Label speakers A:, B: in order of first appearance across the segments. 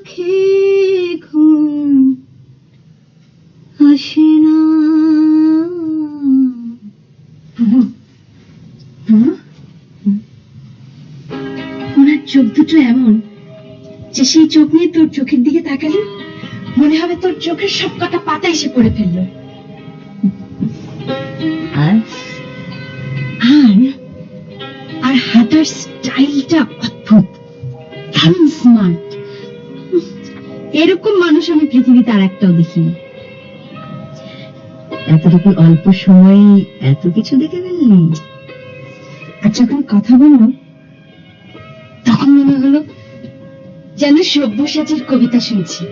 A: চোখে ঘুম আসে না। ওনার চোখ দুটো এমন যে সেই চোখ নিয়ে তোর চোখের দিকে তাকালে মনে হবে তোর চোখের সব কটা পাতা এসে পড়ে ফেললো। আর আর হাঁটার স্টাইলটা অদ্ভুত, দারুণ স্মার্ট। এরকম মানুষ আমি পৃথিবীতে আর একটাও দেখিনি।
B: এতটুকু অল্প সময়ে এত কিছু দেখে ফেললি।
A: আর যখন কথা বললো তখন মনে হলো যেন সব্যসাচীর কবিতা শুনছি।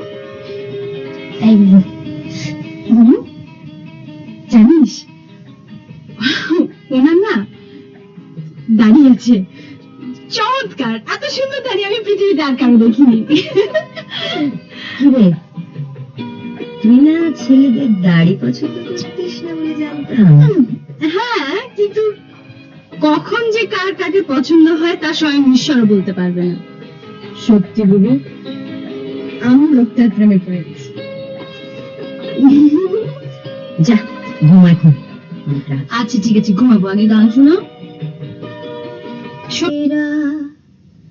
A: তাই জানিস ওনার না দাড়ি আছে, চমৎকার। এত সুন্দর দাড়ি আমি পৃথিবীতে আর কারো দেখিনি।
B: কিরে, তুই না ছেলেদের দাড়ি পছন্দ করতিস না বলে জানতাম।
A: হ্যাঁ, কিন্তু কখন যে কার কাকে পছন্দ হয় তা স্বয়ং ঈশ্বর বলতে পারবে না। সত্যি বলি, আমি লোকটার প্রেমে পড়ে গেছি।
B: যা ঘুমা এখন।
A: আচ্ছা ঠিক আছে, ঘুমাবো। আগে গান শোনাও।